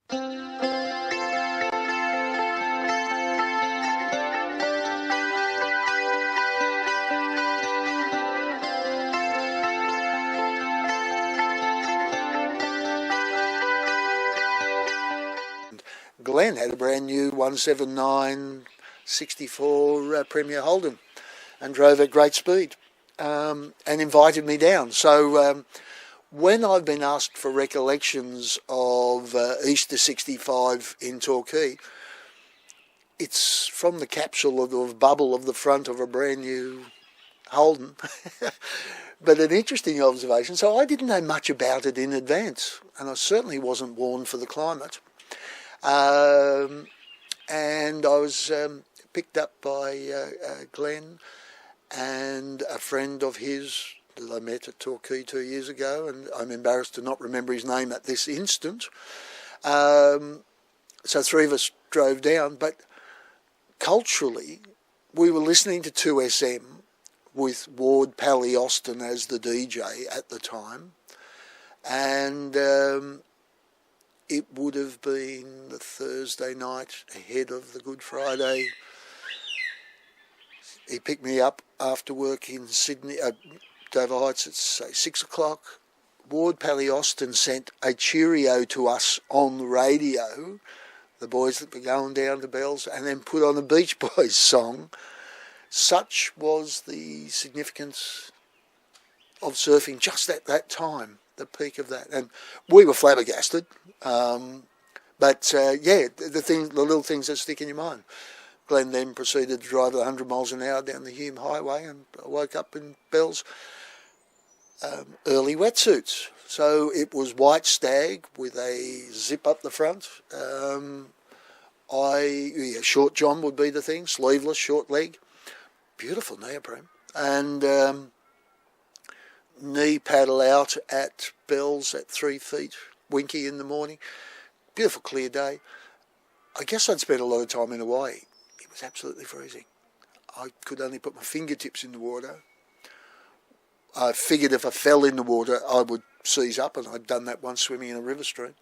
Glenn had a brand new 179/64 Premier Holden and drove at great speed and invited me down. So when I've been asked for recollections of Easter 65 in Torquay, it's from the capsule of the bubble of the front of a brand new Holden. But an interesting observation. So I didn't know much about it in advance, and I certainly wasn't warned for the climate. And I was picked up by Glenn and a friend of his that I met at Torquay 2 years ago, and I'm embarrassed to not remember his name at this instant. So three of us drove down, but culturally we were listening to 2SM with Ward Pally Austin as the DJ at the time, and it would have been the Thursday night ahead of the Good Friday. He picked me up after work in Sydney, Dover Heights at, say, 6 o'clock. Ward Pally Austin sent a cheerio to us on the radio, the boys that were going down to Bells, and then put on a Beach Boys song. Such was the significance of surfing just at that time, the peak of that. And we were flabbergasted. But the little things that stick in your mind. Glenn then proceeded to drive 100 miles an hour down the Hume Highway, and I woke up in Bells. Early wetsuits. So it was white stag with a zip up the front. Short john would be the thing, sleeveless, short leg. Beautiful neoprene. And knee paddle out at Bells at 3 feet, winky in the morning. Beautiful clear day. I guess I'd spent a lot of time in Hawaii. It was absolutely freezing. I could only put my fingertips in the water. I figured if I fell in the water, I would seize up, and I'd done that once swimming in a river stream.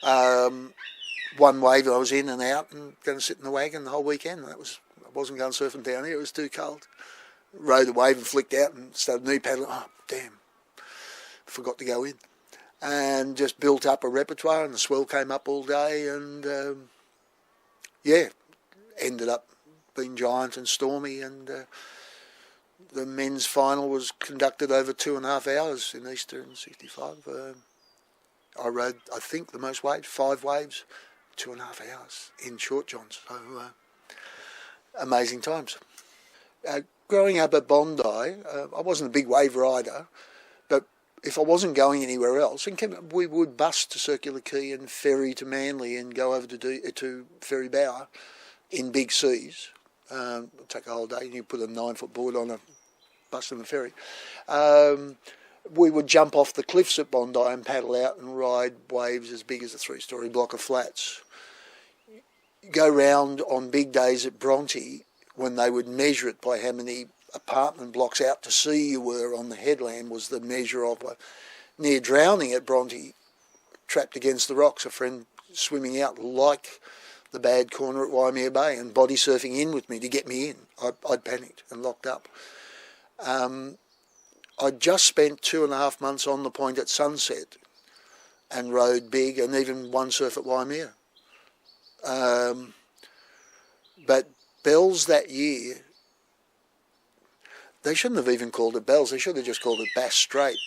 One wave I was in and out and going to sit in the wagon the whole weekend. I wasn't going surfing down here, it was too cold. Rode a wave and flicked out and started knee paddling. Oh, damn. Forgot to go in. And just built up a repertoire, and the swell came up all day, and ended up being giant and stormy, and the men's final was conducted over 2.5 hours in Easter in 65. I rode, I think, the most waves, 5 waves, 2.5 hours in short johns. So amazing times. Growing up at Bondi, I wasn't a big wave rider, but if I wasn't going anywhere else, we would bus to Circular Quay and ferry to Manly and go over to Ferry Bower in big seas. It'd take a whole day, and you put a 9-foot board on a bus and a ferry. We would jump off the cliffs at Bondi and paddle out and ride waves as big as a 3-story block of flats. Go round on big days at Bronte when they would measure it by how many apartment blocks out to sea you were on the headland was the measure of near drowning at Bronte, trapped against the rocks, a friend swimming out like the bad corner at Waimea Bay and body surfing in with me to get me in. I'd panicked and locked up. I'd just spent 2.5 months on the point at Sunset and rode big, and even one surf at Waimea. But Bells that year, they shouldn't have even called it Bells. They should have just called it Bass Strait.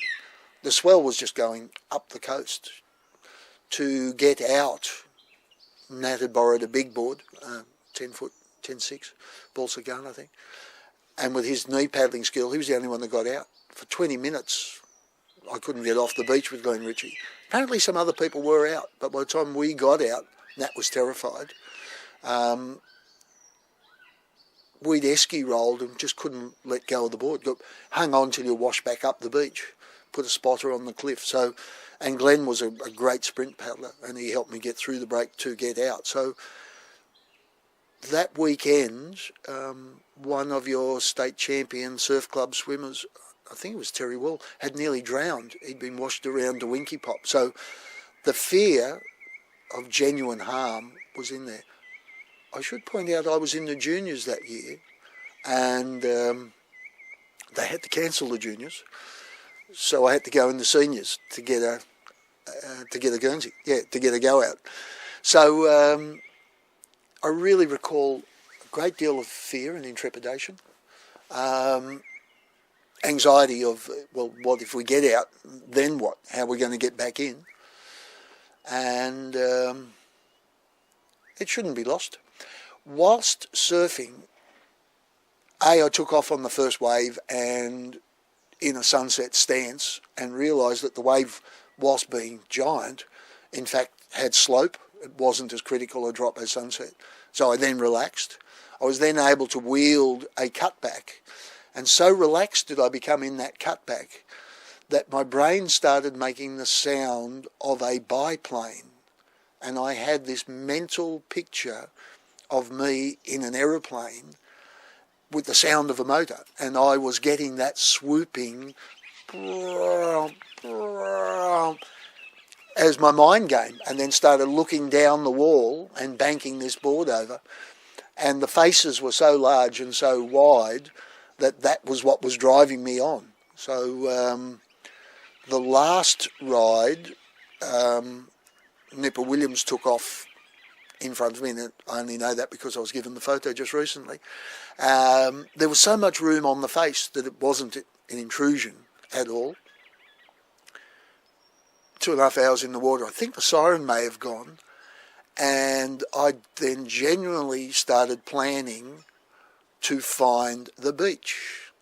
The swell was just going up the coast. To get out, Nat had borrowed a big board, 10-foot, 10.6, balsa gun, I think. And with his knee paddling skill, he was the only one that got out. For 20 minutes, I couldn't get off the beach with Glenn Ritchie. Apparently some other people were out, but by the time we got out, Nat was terrified. We'd esky rolled and just couldn't let go of the board. Hung on till you washed back up the beach, put a spotter on the cliff. And Glenn was a great sprint paddler, and he helped me get through the break to get out. So that weekend, one of your state champion surf club swimmers, I think it was Terry Wall, had nearly drowned. He'd been washed around to Winky Pop. So the fear of genuine harm was in there. I should point out I was in the juniors that year, and they had to cancel the juniors, so I had to go in the seniors to get a Guernsey, to get a go out. So I really recall a great deal of fear and intrepidation, anxiety of, well, what if we get out, then what? How are we going to get back in? And it shouldn't be lost. Whilst surfing, I took off on the first wave and in a sunset stance, and realised that the wave, whilst being giant, in fact had slope. It wasn't as critical a drop as sunset. So I then relaxed. I was then able to wield a cutback, and so relaxed did I become in that cutback that my brain started making the sound of a biplane, and I had this mental picture of me in an aeroplane with the sound of a motor, and I was getting that swooping as my mind game, and then started looking down the wall and banking this board over, and the faces were so large and so wide that that was what was driving me on. So the last ride, Nipper Williams took off in front of me, and I only know that because I was given the photo just recently. There was so much room on the face that it wasn't an intrusion at all. 2.5 hours in the water, I think the siren may have gone, and I then genuinely started planning to find the beach.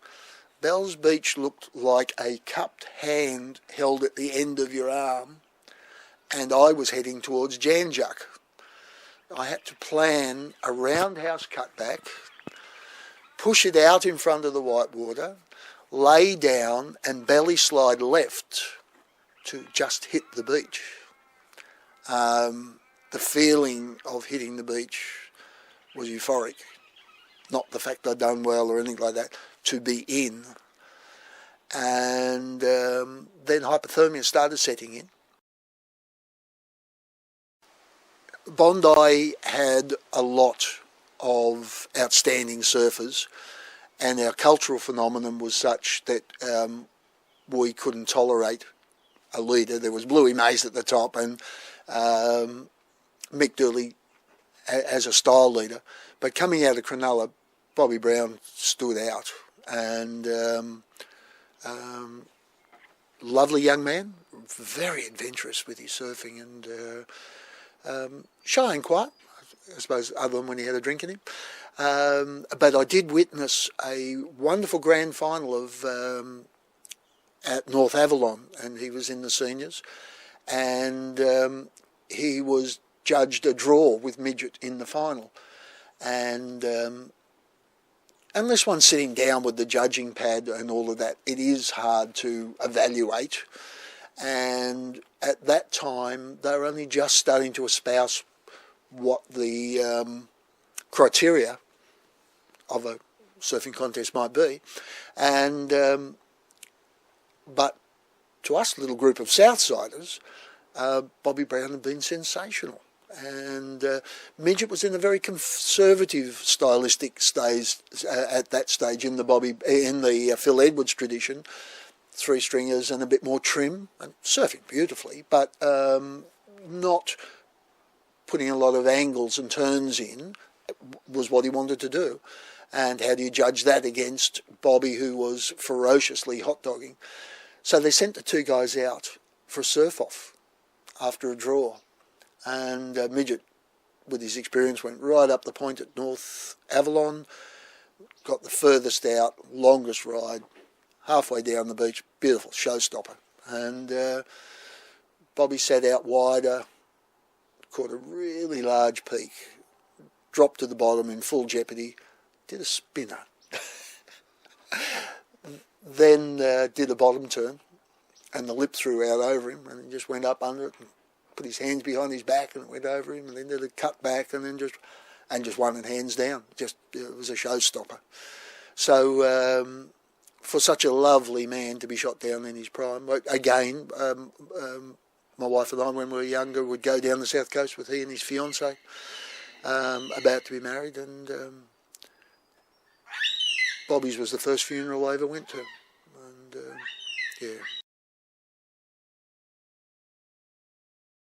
Bell's Beach looked like a cupped hand held at the end of your arm, and I was heading towards Janjuk. I had to plan a roundhouse cutback, push it out in front of the whitewater, lay down and belly slide left to just hit the beach. The feeling of hitting the beach was euphoric. Not the fact I'd done well or anything like that, to be in. And then hypothermia started setting in. Bondi had a lot of outstanding surfers, and our cultural phenomenon was such that we couldn't tolerate a leader. There was Bluey Mays at the top, and Mick Dooley as a style leader. But coming out of Cronulla, Bobby Brown stood out, and lovely young man, very adventurous with his surfing, and shy and quiet, I suppose, other than when he had a drink in him. But I did witness a wonderful grand final of at North Avalon, and he was in the seniors, and he was judged a draw with Midget in the final. And unless one's sitting down with the judging pad and all of that, it is hard to evaluate. And at that time, they were only just starting to espouse what the criteria of a surfing contest might be. And but to us, little group of Southsiders, Bobby Brown had been sensational. And Midget was in a very conservative stylistic stage at that stage in the Phil Edwards tradition, 3 stringers and a bit more trim, and surfing beautifully, but not putting a lot of angles and turns in was what he wanted to do. And how do you judge that against Bobby, who was ferociously hot-dogging? So they sent the 2 guys out for a surf-off after a draw. And Midget, with his experience, went right up the point at North Avalon, got the furthest out, longest ride, halfway down the beach, beautiful showstopper. And Bobby sat out wider, caught a really large peak, dropped to the bottom in full jeopardy, did a spinner, then did a bottom turn, and the lip threw out over him, and he just went up under it and put his hands behind his back, and it went over him, and then did a cut back, and then just won it hands down. Just, it was a showstopper. So for such a lovely man to be shot down in his prime, again, My wife and I, when we were younger, would go down the south coast with he and his fiancée, about to be married, and Bobby's was the first funeral I ever went to, and yeah,